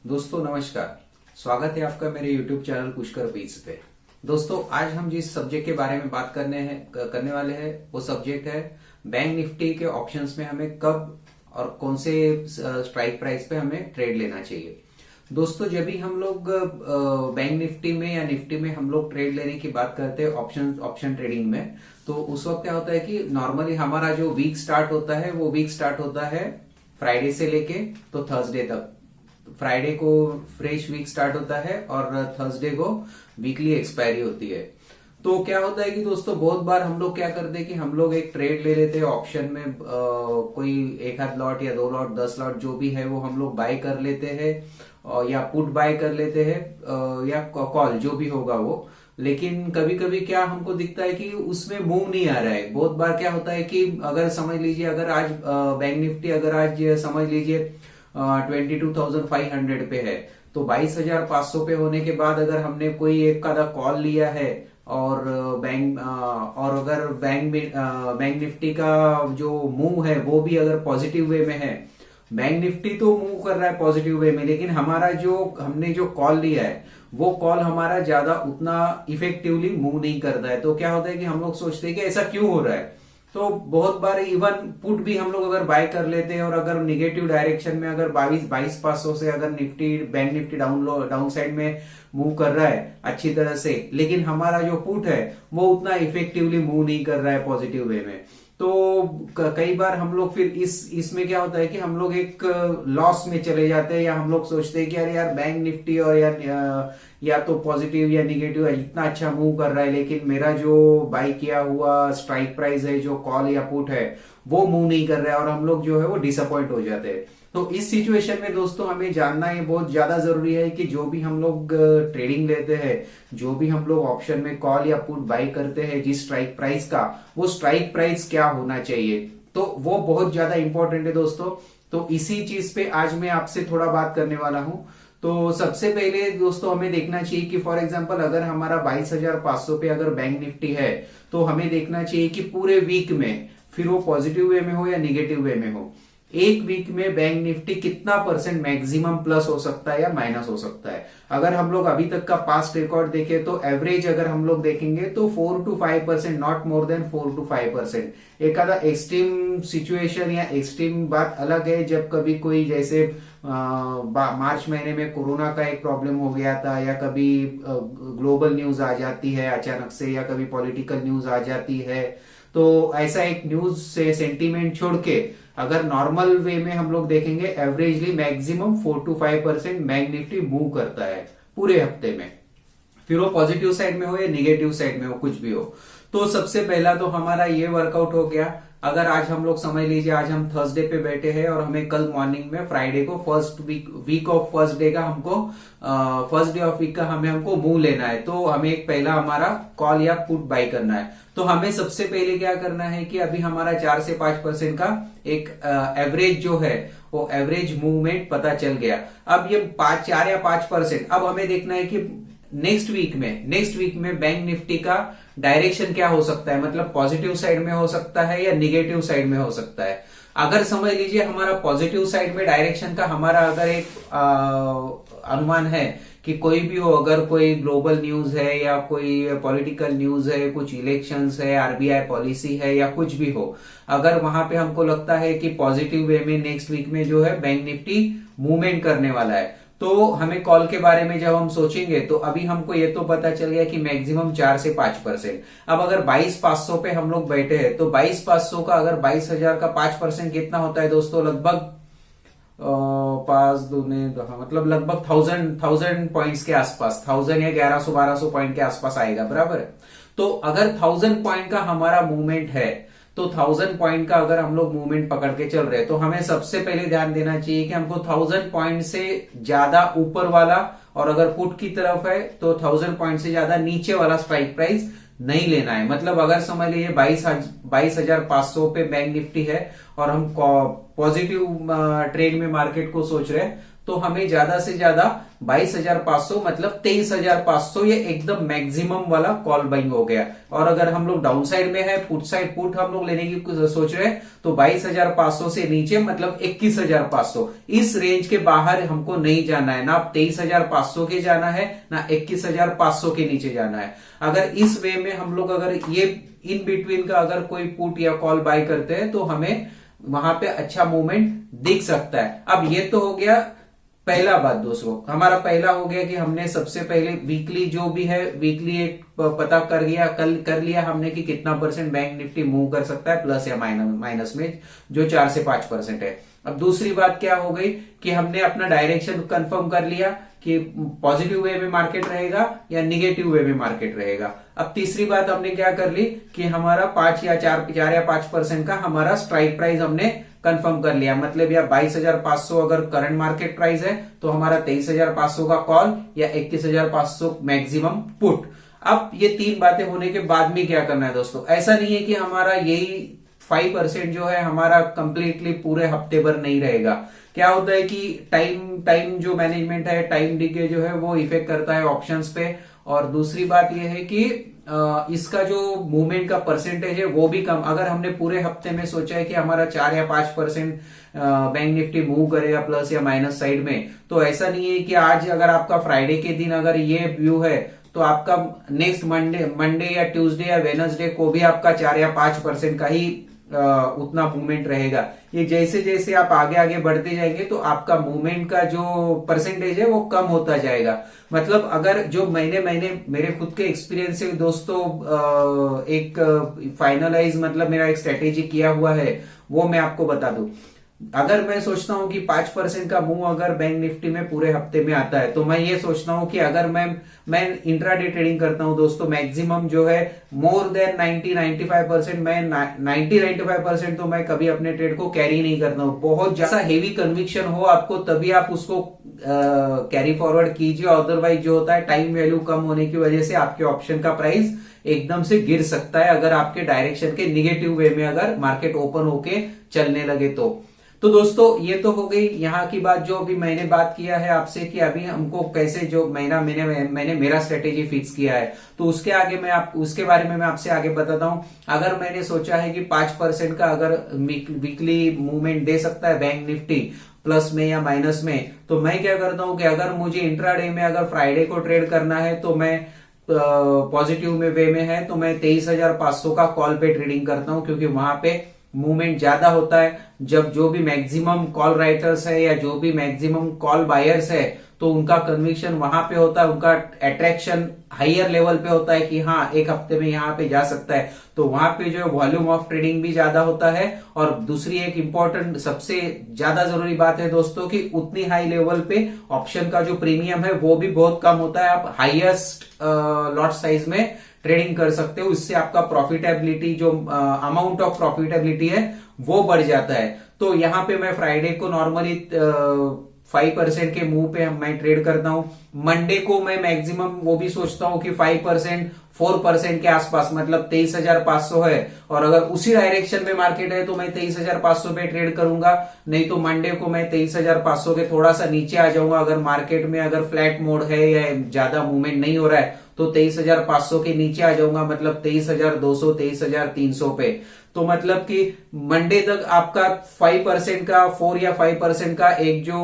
दोस्तों नमस्कार। स्वागत है आपका मेरे YouTube चैनल पुष्कर बीज पे। दोस्तों आज हम जिस सब्जेक्ट के बारे में बात करने वाले हैं वो सब्जेक्ट है बैंक निफ्टी के ऑप्शंस में हमें कब और कौन से स्ट्राइक प्राइस पे हमें ट्रेड लेना चाहिए। दोस्तों जब भी हम लोग बैंक निफ्टी में या निफ्टी में हम लोग ट्रेड लेने की बात करते हैं ऑप्शन ट्रेडिंग में, तो उस वक्त क्या होता है कि नॉर्मली हमारा जो वीक स्टार्ट होता है वो वीक स्टार्ट होता है फ्राइडे से लेके तो थर्सडे तक। फ्राइडे को फ्रेश वीक स्टार्ट होता है और थर्सडे को वीकली एक्सपायरी होती है। तो क्या होता है कि दोस्तों बहुत बार हम लोग क्या करते हैं कि हम लोग एक ट्रेड ले लेते हैं ऑप्शन में, कोई एक आध लॉट या 2 लॉट 10 लॉट जो भी है वो हम लोग बाय कर लेते हैं या पुट बाय कर लेते हैं या कॉल जो भी होगा वो। लेकिन कभी कभी क्या हमको दिखता है कि उसमें मूव नहीं आ रहा है। बहुत बार क्या होता है कि अगर समझ लीजिए अगर आज बैंक निफ्टी अगर आज समझ लीजिए 22,500 पे है, तो 22,500 पे होने के बाद अगर हमने कोई एक का कॉल लिया है और अगर बैंक निफ्टी का जो मूव है वो भी अगर पॉजिटिव वे में है, बैंक निफ्टी तो मूव कर रहा है पॉजिटिव वे में, लेकिन हमारा जो हमने जो कॉल लिया है वो कॉल हमारा ज्यादा उतना इफेक्टिवली मूव नहीं करता है। तो क्या होता है कि हम लोग सोचते हैं कि ऐसा क्यों हो रहा है। तो बहुत बार इवन पुट भी हम लोग अगर बाय कर लेते हैं और अगर निगेटिव डायरेक्शन में अगर 22,500 से अगर बैंक निफ्टी डाउन साइड में मूव कर रहा है अच्छी तरह से, लेकिन हमारा जो पुट है वो उतना इफेक्टिवली मूव नहीं कर रहा है पॉजिटिव वे में। तो कई बार हम लोग फिर इसमें क्या होता है कि हम लोग एक लॉस में चले जाते हैं, या हम लोग सोचते हैं कि अरे यार बैंक निफ्टी और या तो पॉजिटिव या निगेटिव इतना अच्छा मूव कर रहा है, लेकिन मेरा जो बाय किया हुआ स्ट्राइक प्राइस है जो कॉल या पुट है वो मूव नहीं कर रहा है और हम लोग जो है वो डिसअपॉइंट हो जाते हैं। तो इस सिचुएशन में दोस्तों हमें जानना ये बहुत ज्यादा जरूरी है कि जो भी हम लोग ट्रेडिंग लेते हैं, जो भी हम लोग ऑप्शन में कॉल या पुट बाय करते हैं जिस स्ट्राइक प्राइस का, वो स्ट्राइक प्राइस क्या होना चाहिए, तो वो बहुत ज्यादा इंपॉर्टेंट है दोस्तों। तो इसी चीज पे आज मैं आपसे थोड़ा बात करने वाला हूं। तो सबसे पहले दोस्तों हमें देखना चाहिए कि फॉर एग्जांपल अगर हमारा 22,500 पे अगर बैंक निफ्टी है, तो हमें देखना चाहिए कि पूरे वीक में फिर वो पॉजिटिव वे में हो या निगेटिव वे में हो, एक वीक में बैंक निफ्टी कितना परसेंट मैक्सिमम प्लस हो सकता है या माइनस हो सकता है। अगर हम लोग अभी तक का पास्ट रिकॉर्ड देखें तो एवरेज अगर हम लोग देखेंगे तो 4 to 5%, not more than 4 to 5%। एक आधा एक्सट्रीम सिचुएशन या एक्सट्रीम बात अलग है जब कभी कोई जैसे मार्च महीने में कोरोना का एक प्रॉब्लम हो गया था, या कभी ग्लोबल न्यूज आ जाती है अचानक से, या कभी पॉलिटिकल न्यूज आ जाती है। तो ऐसा एक न्यूज से सेंटीमेंट छोड़ के अगर नॉर्मल वे में हम लोग देखेंगे averagely maximum 4 to 5% bank Nifty move करता है पूरे हफ्ते में, फिर वो पॉजिटिव साइड में हो या निगेटिव साइड में हो, कुछ भी हो। तो सबसे पहला तो हमारा ये वर्कआउट हो गया। अगर आज हम लोग समझ लीजिए आज हम थर्सडे पे बैठे हैं और हमें कल मॉर्निंग में फ्राइडे को first week of first day का हमको फर्स्ट डे ऑफ वीक का हमको मूव लेना है, तो हमें एक पहला हमारा कॉल या पुट बाय करना है। तो हमें सबसे पहले क्या करना है कि अभी हमारा 4 से 5% का एक एवरेज जो है वो एवरेज मूवमेंट पता चल गया। अब ये 4 या 5%, अब हमें देखना है कि नेक्स्ट वीक में बैंक निफ्टी का डायरेक्शन क्या हो सकता है, मतलब पॉजिटिव साइड में हो सकता है या निगेटिव साइड में हो सकता है। अगर समझ लीजिए हमारा पॉजिटिव साइड में डायरेक्शन का हमारा अगर एक अनुमान है कि कोई भी हो, अगर कोई ग्लोबल न्यूज है या कोई पॉलिटिकल न्यूज है, कुछ इलेक्शंस है, आरबीआई पॉलिसी है या कुछ भी हो, अगर वहां पे हमको लगता है कि पॉजिटिव वे में नेक्स्ट वीक में जो है बैंक निफ्टी मूवमेंट करने वाला है, तो हमें कॉल के बारे में जब हम सोचेंगे तो अभी हमको ये तो पता चल गया कि मैक्सिमम 4 से 5%। अब अगर 22,500 पे हम लोग बैठे हैं तो 22,500 का अगर 22,000 का 5% कितना होता है दोस्तों, लगभग 5 दूने मतलब लगभग 1000 पॉइंट्स के आसपास, 1000 या 1100-1200 पॉइंट के आसपास आएगा, बराबर है। तो अगर 1000 पॉइंट का हमारा मूवमेंट है, तो 1000 पॉइंट का अगर हम लोग मूवमेंट पकड़ के चल रहे हैं, तो हमें सबसे पहले ध्यान देना चाहिए कि हमको 1000 पॉइंट से ज्यादा ऊपर वाला, और अगर पुट की तरफ है तो 1000 पॉइंट से ज्यादा नीचे वाला स्ट्राइक प्राइस नहीं लेना है। मतलब अगर समझ लीजिए 22,500 पे बैंक निफ्टी है और हम पॉजिटिव ट्रेड में मार्केट को सोच रहे हैं, तो हमें ज्यादा से ज्यादा 22,500 मतलब 23,500 ये एकदम मैक्सिमम वाला कॉल बाइंग हो गया। और अगर हम लोग डाउन साइड में है, पुट साइड पुट हम लोग लेने की सोच रहे हैं, तो 22,500 से नीचे मतलब 21,500, इस रेंज के बाहर हमको नहीं जाना है, ना 23,500 के जाना है, ना 21,500 के नीचे जाना है। अगर इस वे में हम लोग अगर ये इन बिटवीन का अगर कोई पुट या कॉल बाय करते हैं तो हमें वहां पे अच्छा मूवमेंट दिख सकता है। अब ये तो हो गया पहला बात दोस्तों, हमारा पहला हो गया कि हमने सबसे पहले वीकली जो भी है वीकली एक पता कर लिया, कल कर लिया हमने कि कितना परसेंट बैंक निफ्टी मूव कर सकता है प्लस या माइनस में, जो 4 से 5% है। अब दूसरी बात क्या हो गई कि हमने अपना डायरेक्शन कंफर्म कर लिया कि पॉजिटिव वे में मार्केट रहेगा या निगेटिव वे में मार्केट रहेगा। अब तीसरी बात हमने क्या कर ली कि हमारा 5 या 4% का हमारा स्ट्राइक प्राइस हमने कंफर्म कर लिया, मतलब या 22,500 अगर करंट मार्केट प्राइस है तो हमारा 23,500 का कॉल या 21,500 मैक्सिमम पुट। अब ये तीन बातें होने के बाद में क्या करना है दोस्तों, ऐसा नहीं है कि हमारा यही 5% जो है हमारा कंप्लीटली पूरे हफ्ते भर नहीं रहेगा। क्या होता है कि टाइम जो मैनेजमेंट है, टाइम डिके जो है वो इफेक्ट करता है ऑप्शंस पे। और दूसरी बात यह है कि इसका जो मूवमेंट का परसेंटेज है वो भी कम, अगर हमने पूरे हफ्ते में सोचा है कि हमारा 4 या 5% बैंक निफ्टी मूव करेगा प्लस या माइनस साइड में, तो ऐसा नहीं है कि आज अगर आपका फ्राइडे के दिन अगर ये व्यू है तो आपका नेक्स्ट मंडे या ट्यूसडे या वेडनेसडे को भी आपका 4 या 5% का ही उतना मूवमेंट रहेगा। ये जैसे जैसे आप आगे आगे बढ़ते जाएंगे तो आपका मूवमेंट का जो परसेंटेज है वो कम होता जाएगा। मतलब अगर जो मैंने मेरे खुद के एक्सपीरियंस से दोस्तों एक फाइनलाइज मतलब मेरा एक स्ट्रेटेजी किया हुआ है वो मैं आपको बता दूं। अगर मैं सोचता हूं कि 5% का मूव अगर बैंक निफ्टी में पूरे हफ्ते में आता है तो मैं ये सोचता हूं कि अगर मैं इंट्राडे ट्रेडिंग करता हूं दोस्तों, मैक्सिमम जो है मोर देन 90-95% मैं 90-95% तो मैं कभी अपने ट्रेड को कैरी नहीं करता हूं। बहुत ज्यादा हेवी कन्विक्शन हो आपको तभी आप उसको कैरी फॉरवर्ड कीजिए, अदरवाइज जो होता है टाइम वैल्यू कम होने की वजह से आपके ऑप्शन का प्राइस एकदम से गिर सकता है अगर आपके डायरेक्शन के निगेटिव वे में अगर मार्केट ओपन होके चलने लगे तो दोस्तों ये तो हो गई यहाँ की बात जो अभी मैंने बात किया है आपसे कि अभी हमको कैसे जो मैंने मेरा स्ट्रेटेजी फिक्स किया है, तो उसके आगे उसके बारे में मैं आपसे आगे बताता हूँ। अगर मैंने सोचा है कि 5% का अगर वीकली मूवमेंट दे सकता है बैंक निफ्टी प्लस में या माइनस में, तो मैं क्या करता हूँ कि अगर मुझे इंट्राडे में अगर फ्राइडे को ट्रेड करना है तो मैं पॉजिटिव में वे में है तो मैं 23,500 का कॉल पे ट्रेडिंग करता हूं, क्योंकि वहां पे मूवमेंट ज्यादा होता है। जब जो भी मैक्सिमम कॉल राइटर्स है या जो भी मैक्सिमम कॉल बायर्स है तो उनका कन्विक्शन वहां पे होता है, उनका अट्रैक्शन हाइयर लेवल पे होता है कि हाँ एक हफ्ते में यहाँ पे जा सकता है, तो वहां पे जो वॉल्यूम ऑफ ट्रेडिंग भी ज्यादा होता है। और दूसरी एक इंपॉर्टेंट सबसे ज्यादा जरूरी बात है दोस्तों कि उतनी हाई लेवल पे ऑप्शन का जो प्रीमियम है वो भी बहुत कम होता है। आप हाईएस्ट लॉट साइज में ट्रेडिंग कर सकते हो, इससे आपका प्रॉफिटेबिलिटी जो अमाउंट ऑफ प्रॉफिटेबिलिटी है वो बढ़ जाता है। तो यहाँ पे मैं फ्राइडे को नॉर्मली 5% के मूव पे मैं ट्रेड करता हूं। मंडे को मैं मैक्सिमम वो भी सोचता हूं कि 5% 4% के आसपास मतलब 23,500 है और अगर उसी डायरेक्शन में मार्केट है तो मैं 23,500 पे ट्रेड करूंगा। नहीं तो मंडे को मैं 23,500 के थोड़ा सा नीचे आ जाऊंगा, अगर मार्केट में अगर फ्लैट मोड है या ज्यादा मूवमेंट नहीं हो रहा है तो 23,500 के नीचे आ जाऊंगा, मतलब 23,200 23,300 पे। तो मतलब कि मंडे तक आपका 5% का 4 या 5% का एक जो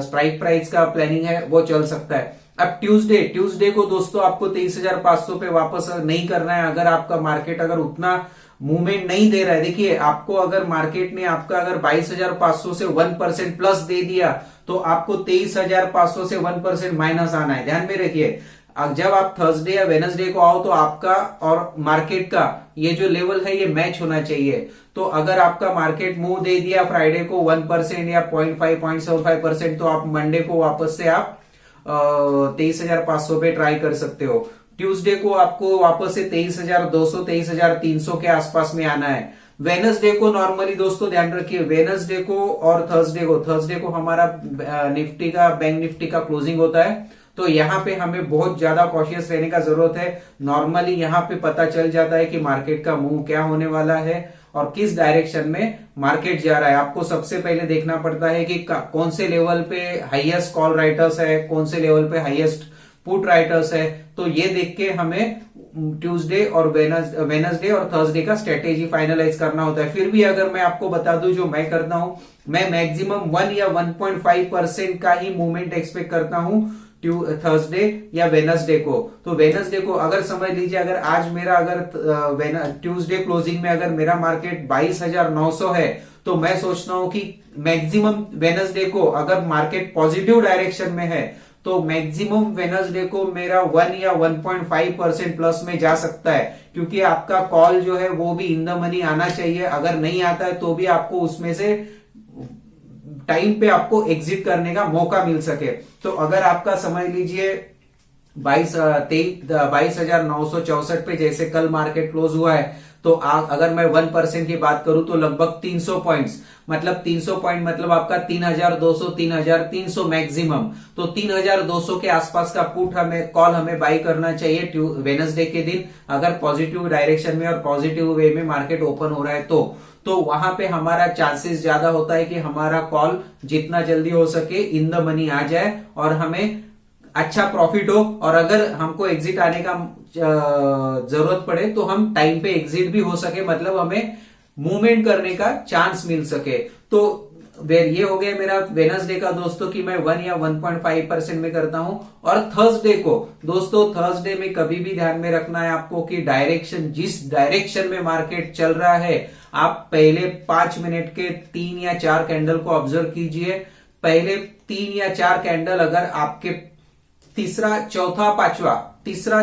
स्ट्राइक प्राइस का प्लानिंग है वो चल सकता है। अब ट्यूसडे को दोस्तों आपको 23,500 पे वापस नहीं करना है। अगर आपका मार्केट अगर उतना मूवमेंट नहीं दे रहा है, देखिए आपको अगर मार्केट ने आपका अगर 22,500 से 1% प्लस दे दिया तो आपको 23,500 से 1% माइनस आना है, ध्यान में रखिए। जब आप थर्सडे या वेडनेसडे को आओ तो आपका और मार्केट का ये जो लेवल है ये मैच होना चाहिए। तो अगर आपका मार्केट मूव दे दिया फ्राइडे को 1% या 0.5-0.75%, तो आप मंडे को वापस से आप 23,500 पे ट्राई कर सकते हो। ट्यूसडे को आपको वापस से 23,200 23,300 के आसपास में आना है। वेडनेसडे को नॉर्मली दोस्तों ध्यान रखिए, वेडनेसडे को और थर्सडे को हमारा निफ्टी का बैंक निफ्टी का क्लोजिंग होता है, तो यहाँ पे हमें बहुत ज्यादा कॉशियस रहने का जरूरत है। नॉर्मली यहाँ पे पता चल जाता है कि मार्केट का मूव क्या होने वाला है और किस डायरेक्शन में मार्केट जा रहा है। आपको सबसे पहले देखना पड़ता है कि कौन से लेवल पे हाईएस्ट कॉल राइटर्स है, कौन से लेवल पे हाईएस्ट पुट राइटर्स है। तो ये देख के हमें ट्यूसडे और वेनसडे और थर्सडे का स्ट्रेटेजी फाइनलाइज करना होता है। फिर भी अगर मैं आपको बता दूं जो मैं करता हूं, मैं मैक्सिमम 1 या 1.5% का ही मूवमेंट एक्सपेक्ट करता हूं थर्सडे या वेनसडे को। तो वेनसडे को अगर समझ लीजिए, अगर आज मेरा अगर ट्यूसडे क्लोजिंग में अगर मेरा मार्केट 22,900 है, तो मैं सोचता हूं कि मैक्सिमम वेनसडे को अगर मार्केट पॉजिटिव डायरेक्शन में है तो मैक्सिमम वेनसडे को मेरा 1 या 1.5% प्लस में जा सकता है, क्योंकि आपका कॉल जो है वो भी इन द मनी आना चाहिए। अगर नहीं आता है तो भी आपको उसमें से टाइम पे आपको एग्जिट करने का मौका मिल सके। तो अगर आपका समझ लीजिए 22,964 पे जैसे कल मार्केट क्लोज हुआ है, तो अगर मैं 1% की बात करूं तो लगभग 300 पॉइंट्स, मतलब 300 पॉइंट मतलब आपका 3,200 3,300 मैक्सिमम। तो 3,200 के आसपास का पुट कॉल हमें बाई करना चाहिए वेनसडे के दिन, अगर पॉजिटिव डायरेक्शन में और पॉजिटिव वे में मार्केट ओपन हो रहा है तो वहां पे हमारा चांसेस ज्यादा होता है कि हमारा कॉल जितना जल्दी हो सके इन द मनी आ जाए और हमें अच्छा प्रॉफिट हो। और अगर हमको एग्जिट आने का जरूरत पड़े तो हम टाइम पे एग्जिट भी हो सके, मतलब हमें मूवमेंट करने का चांस मिल सके। तो ये हो गया मेरा वेनसडे का दोस्तों कि मैं 1 या 1.5% में करता हूं। और थर्सडे को दोस्तों, थर्सडे में कभी भी ध्यान में रखना है आपको कि डायरेक्शन, जिस डायरेक्शन में मार्केट चल रहा है, आप पहले 5 मिनट के 3 या 4 कैंडल को ऑब्जर्व कीजिए। पहले 3 या 4 कैंडल अगर आपके तीसरा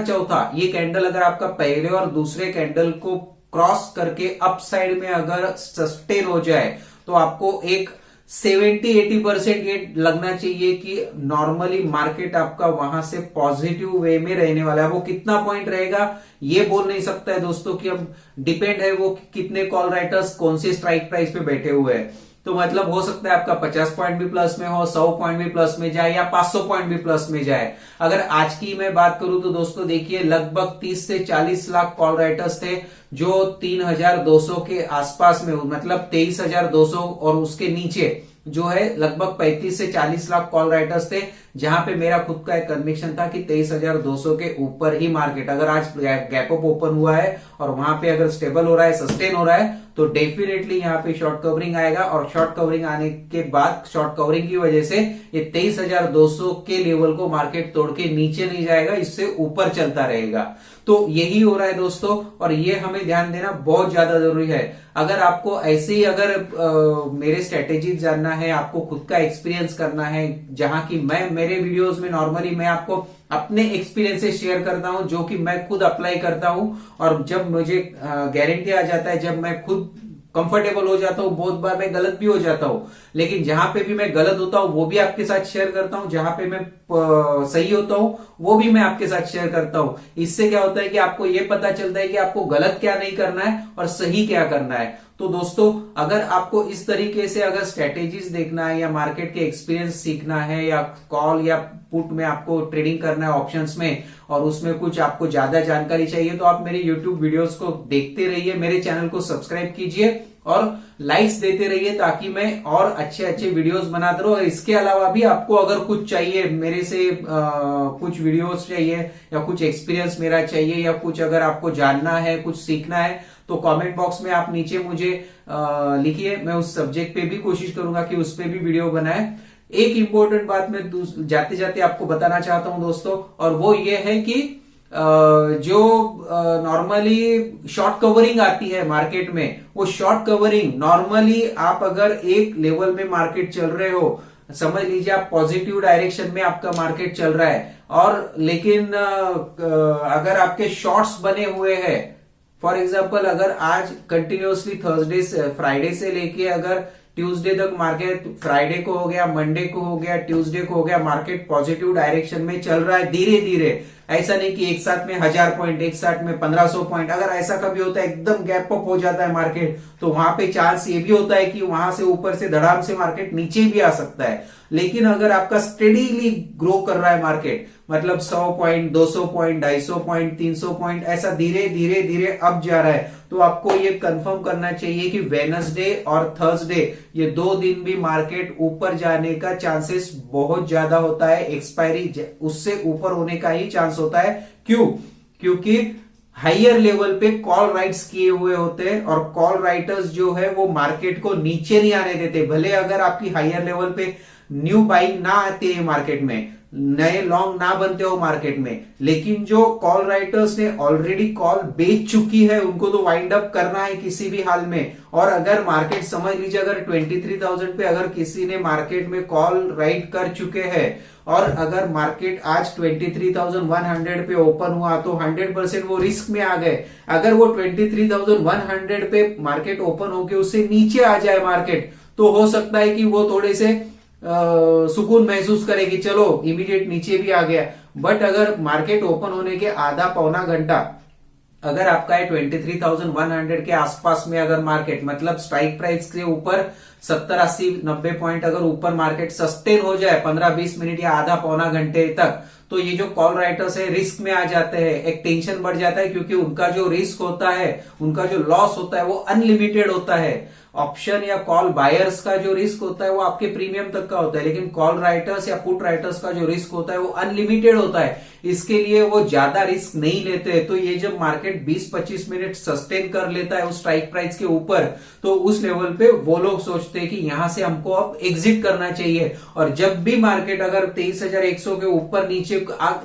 चौथा ये कैंडल अगर आपका पहले और दूसरे कैंडल को क्रॉस करके अप साइड में अगर सस्टेन हो जाए, तो आपको एक 70-80% ये लगना चाहिए कि नॉर्मली मार्केट आपका वहां से पॉजिटिव वे में रहने वाला है। वो कितना पॉइंट रहेगा ये बोल नहीं सकता है दोस्तों, कि अब डिपेंड है वो कितने कॉल राइटर्स कौन सी स्ट्राइक प्राइस पे बैठे हुए हैं। तो मतलब हो सकता है आपका 50 पॉइंट भी प्लस में हो, 100 पॉइंट भी प्लस में जाए या 500 पॉइंट भी प्लस में जाए। अगर आज की मैं बात करूं तो दोस्तों देखिए, लगभग 30 से 40 लाख कॉल राइटर्स थे जो 3,200 के आसपास में, मतलब 23,200 और उसके नीचे जो है लगभग 35 से 40 लाख कॉल राइटर्स थे, जहां पे मेरा खुद का एक कन्विक्शन था कि 23,200 के ऊपर ही मार्केट, अगर आज गैप अप ओपन हुआ है और वहां पे अगर स्टेबल हो रहा है, सस्टेन हो रहा है, तो डेफिनेटली यहाँ पे शॉर्ट कवरिंग आएगा। और शॉर्ट कवरिंग आने के बाद, शॉर्ट कवरिंग की वजह से ये 23,200 के लेवल को मार्केट तोड़ के नीचे नहीं जाएगा, इससे ऊपर चलता रहेगा। तो यही हो रहा है दोस्तों, और ये हमें ध्यान देना बहुत ज्यादा जरूरी है। अगर आपको ऐसे ही अगर मेरे स्ट्रेटेजीज जानना है, आपको खुद का एक्सपीरियंस करना है, जहां की मैं मेरे वीडियोस में नॉर्मली मैं आपको अपने एक्सपीरियंस से शेयर करता हूं, जो कि मैं खुद अप्लाई करता हूं, और जब मुझे गारंटी आ जाता है, जब मैं खुद कंफर्टेबल हो जाता हूं, बहुत बार मैं गलत भी हो जाता हूं, लेकिन जहां पे भी मैं गलत होता हूं वो भी आपके साथ शेयर करता हूं, जहां पे मैं सही होता हूं वो भी मैं आपके साथ शेयर करता हूं। इससे क्या होता है कि आपको ये पता चलता है कि आपको गलत क्या नहीं करना है और सही क्या करना है। तो दोस्तों, अगर आपको इस तरीके से अगर स्ट्रेटेजीज देखना है या मार्केट के एक्सपीरियंस सीखना है, या कॉल या पुट में आपको ट्रेडिंग करना है ऑप्शंस में, और उसमें कुछ आपको ज्यादा जानकारी चाहिए, तो आप मेरे यूट्यूब वीडियोस को देखते रहिए, मेरे चैनल को सब्सक्राइब कीजिए और लाइक्स देते रहिए, ताकि मैं और अच्छे अच्छे वीडियोस बनाता रहूं। और इसके अलावा भी आपको अगर कुछ चाहिए मेरे से, कुछ वीडियोस चाहिए या कुछ एक्सपीरियंस मेरा चाहिए, या कुछ अगर आपको जानना है, कुछ सीखना है, तो कमेंट बॉक्स में आप नीचे मुझे लिखिए। मैं उस सब्जेक्ट पे भी कोशिश करूंगा कि उस पे भी वीडियो बनाए। एक इंपॉर्टेंट बात मैं जाते जाते आपको बताना चाहता हूं दोस्तों, और वो ये है कि जो नॉर्मली शॉर्ट कवरिंग आती है मार्केट में, वो शॉर्ट कवरिंग नॉर्मली आप अगर एक लेवल में मार्केट चल रहे हो, समझ लीजिए आप पॉजिटिव डायरेक्शन में आपका मार्केट चल रहा है, और लेकिन अगर आपके शॉर्ट्स बने हुए हैं, फॉर एग्जाम्पल अगर आज कंटिन्यूअसली थर्सडे से फ्राइडे से लेके अगर ट्यूसडे तक मार्केट, फ्राइडे को हो गया, मंडे को हो गया, ट्यूसडे को हो गया, मार्केट पॉजिटिव डायरेक्शन में चल रहा है धीरे धीरे, ऐसा नहीं कि एक साथ में 1000 पॉइंट, एक साथ में 1500 पॉइंट। अगर ऐसा कभी होता है एकदम गैप अप हो जाता है मार्केट, तो वहां पे चांस ये भी होता है कि वहां से ऊपर से धड़ाम से मार्केट नीचे भी आ सकता है। लेकिन अगर आपका स्टेडीली ग्रो कर रहा है मार्केट, मतलब 100 पॉइंट, 200 पॉइंट, 250 पॉइंट, 300 पॉइंट, ऐसा धीरे धीरे धीरे अप जा रहा है, तो आपको ये कंफर्म करना चाहिए कि वेडनेसडे और थर्सडे ये 2 दिन भी मार्केट ऊपर जाने का चांसेस बहुत ज्यादा होता है। एक्सपायरी उससे ऊपर होने का ही चांस होता है। क्यों? क्योंकि हाइयर लेवल पे कॉल राइट्स किए हुए होते हैं, और कॉल राइटर्स जो है वो मार्केट को नीचे नहीं आने देते। भले अगर आपकी हाइयर लेवल पे न्यू बाइंग ना आती है मार्केट में, नए लॉन्ग ना बनते हो मार्केट में, लेकिन जो कॉल राइटर्स ने ऑलरेडी कॉल बेच चुकी है, उनको तो वाइंड अप करना है किसी भी हाल में। और अगर मार्केट समझ लीजिए अगर 23,000 पे अगर किसी ने मार्केट में कॉल राइट कर चुके हैं, और अगर मार्केट आज 23,100 पे ओपन हुआ, तो 100% वो रिस्क में आ गए। अगर वो 23,100 पे मार्केट ओपन होके उससे नीचे आ जाए मार्केट, तो हो सकता है कि वो थोड़े से सुकून महसूस करे कि चलो इमीडिएट नीचे भी आ गया। बट अगर मार्केट ओपन होने के आधा पौना घंटा अगर आपका है 23,100 के आसपास में, अगर मार्केट मतलब स्ट्राइक प्राइस के ऊपर 70, 80, 90 पॉइंट अगर ऊपर मार्केट सस्टेन हो जाए 15-20 मिनट या आधा पौना घंटे तक, तो ये जो कॉल राइटर्स है रिस्क में आ जाते हैं। एक टेंशन बढ़ जाता है, क्योंकि उनका जो रिस्क होता है, उनका जो लॉस होता है वो अनलिमिटेड होता है। ऑप्शन या कॉल बायर्स का जो रिस्क होता है वो आपके प्रीमियम तक का होता है, लेकिन कॉल राइटर्स या पुट राइटर्स का जो रिस्क होता है वो अनलिमिटेड होता है। इसके लिए वो ज्यादा रिस्क नहीं लेते। तो ये जब मार्केट 20-25 मिनट सस्टेन कर लेता है उस स्ट्राइक प्राइस के ऊपर, तो उस लेवल पे वो लोग सोचते हैं कि यहां से हमको अब एग्जिट करना चाहिए। और जब भी मार्केट अगर 23,100 के ऊपर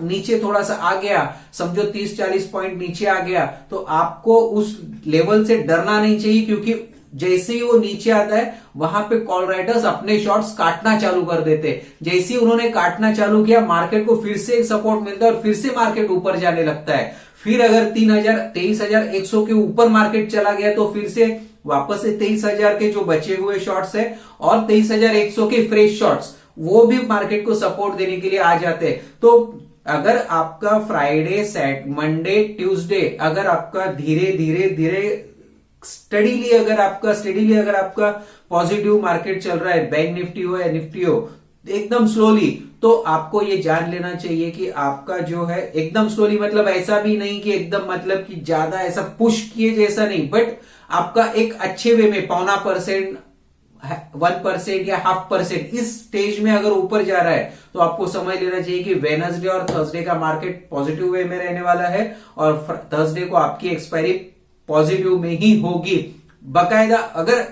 नीचे थोड़ा सा आ गया, समझो 30-40 पॉइंट नीचे आ गया, तो आपको उस लेवल से डरना नहीं चाहिए, क्योंकि जैसे ही वो नीचे आता है वहां पे कॉल राइटर्स अपने शॉट्स काटना चालू कर देते। जैसे ही उन्होंने काटना चालू किया, मार्केट को फिर से एक सपोर्ट मिलता है और फिर से मार्केट ऊपर जाने लगता है। फिर अगर 23,100 के ऊपर मार्केट चला गया, तो फिर से वापस से 23,000 के जो बचे हुए शॉट्स है और 23,100 के फ्रेश शॉट्स, वो भी मार्केट को सपोर्ट देने के लिए आ जाते हैं। तो अगर आपका फ्राइडे, मंडे, ट्यूसडे अगर आपका धीरे धीरे धीरे स्टडीली अगर आपका पॉजिटिव मार्केट चल रहा है, बैंक निफ्टी हो या निफ्टी हो, एकदम स्लोली, तो आपको ये जान लेना चाहिए कि आपका जो है एकदम स्लोली, मतलब ऐसा भी नहीं कि एकदम मतलब कि ज्यादा ऐसा पुश किए जैसा नहीं, बट आपका एक अच्छे वे में 0.5%, 1% या 0.5% इस स्टेज में अगर ऊपर जा रहा है, तो आपको समझ लेना चाहिए कि वेडनेसडे और थर्सडे का मार्केट पॉजिटिव वे में रहने वाला है, और थर्सडे को आपकी एक्सपायरी पॉजिटिव में ही होगी। बकायदा अगर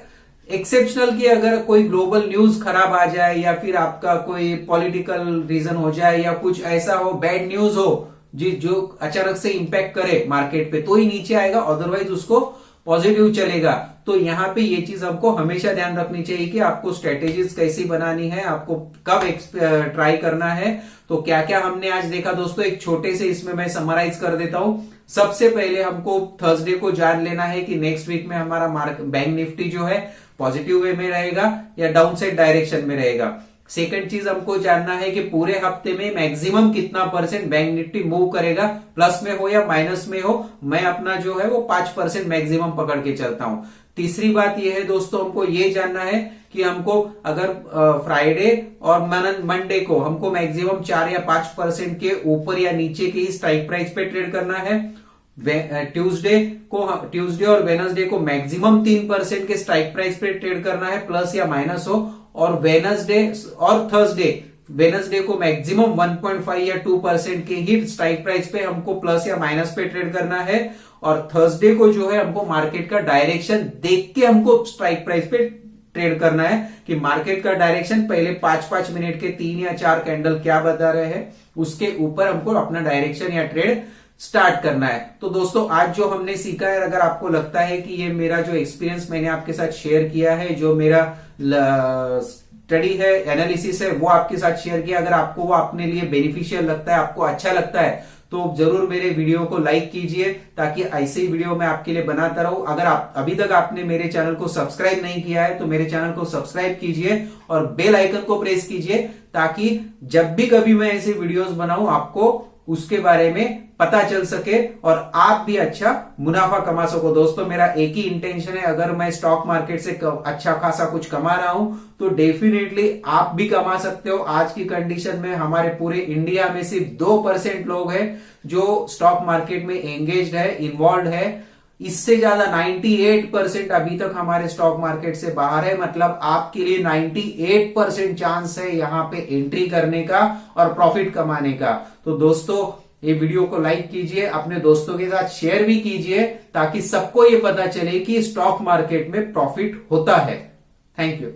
एक्सेप्शनल की अगर कोई ग्लोबल न्यूज खराब आ जाए, या फिर आपका कोई पॉलिटिकल रीजन हो जाए, या कुछ ऐसा हो, बैड न्यूज हो जो अचानक से इंपैक्ट करे मार्केट पे, तो ही नीचे आएगा, अदरवाइज उसको पॉजिटिव चलेगा। तो यहाँ पे ये चीज हमको हमेशा ध्यान रखनी चाहिए कि आपको स्ट्रेटेजीज कैसी बनानी है, आपको कब ट्राई करना है। तो क्या क्या हमने आज देखा दोस्तों, एक छोटे से इसमें मैं समराइज कर देता हूं। सबसे पहले हमको थर्सडे को जान लेना है कि नेक्स्ट वीक में हमारा बैंक निफ्टी जो है पॉजिटिव वे में रहेगा या डाउन साइड डायरेक्शन में रहेगा। सेकंड चीज हमको जानना है कि पूरे हफ्ते में मैक्सिमम कितना % बैंक निफ्टी मूव करेगा, प्लस में हो या माइनस में हो। मैं अपना जो है वो 5% मैक्सिमम पकड़ के चलता हूं। तीसरी बात यह है दोस्तों, हमको ये जानना है कि हमको अगर फ्राइडे और मंडे को हमको मैक्सिमम 4 या 5% के ऊपर या नीचे की स्ट्राइक प्राइस पे ट्रेड करना है। ट्यूसडे और वेडनेसडे को मैक्सिमम 3% के स्ट्राइक प्राइस पे ट्रेड करना है, प्लस या माइनस हो। और वेडनेसडे और थर्सडे, वेडनेसडे को मैक्सिमम 1.5 या 2% के ही स्ट्राइक प्राइस पे हमको प्लस या माइनस पे ट्रेड करना है। और थर्सडे को जो है हमको मार्केट का डायरेक्शन देख के हमको स्ट्राइक प्राइस पे ट्रेड करना है, कि मार्केट का डायरेक्शन पहले 5-5 मिनट के 3 या 4 कैंडल क्या बता रहे हैं, उसके ऊपर हमको अपना डायरेक्शन या ट्रेड स्टार्ट करना है। तो दोस्तों आज जो हमने सीखा है, अगर आपको लगता है कि ये मेरा जो एक्सपीरियंस मैंने आपके साथ शेयर किया है, जो मेरा स्टडी है, एनालिसिस है, वो आपके साथ शेयर किया, अगर आपको वो अपने लिए बेनिफिशियल लगता है, आपको अच्छा लगता है, तो जरूर मेरे वीडियो को लाइक कीजिए, ताकि ऐसे ही वीडियो मैं आपके लिए बनाता रहूं। अगर आप अभी तक आपने मेरे चैनल को सब्सक्राइब नहीं किया है, तो मेरे चैनल को सब्सक्राइब कीजिए और बेल आइकन को प्रेस कीजिए, ताकि जब भी कभी मैं ऐसे वीडियोस बनाऊं आपको उसके बारे में पता चल सके और आप भी अच्छा मुनाफा कमा सको। दोस्तों मेरा एक ही इंटेंशन है, अगर मैं स्टॉक मार्केट से अच्छा खासा कुछ कमा रहा हूं तो डेफिनेटली आप भी कमा सकते हो। आज की कंडीशन में हमारे पूरे इंडिया में सिर्फ 2% लोग हैं जो स्टॉक मार्केट में एंगेज्ड है, इन्वॉल्व है। इससे ज्यादा 98% अभी तक हमारे स्टॉक मार्केट से बाहर है। मतलब आपके लिए 98% चांस है यहां पे एंट्री करने का और प्रॉफिट कमाने का। तो दोस्तों ये वीडियो को लाइक कीजिए, अपने दोस्तों के साथ शेयर भी कीजिए ताकि सबको ये पता चले कि स्टॉक मार्केट में प्रॉफिट होता है। Thank you.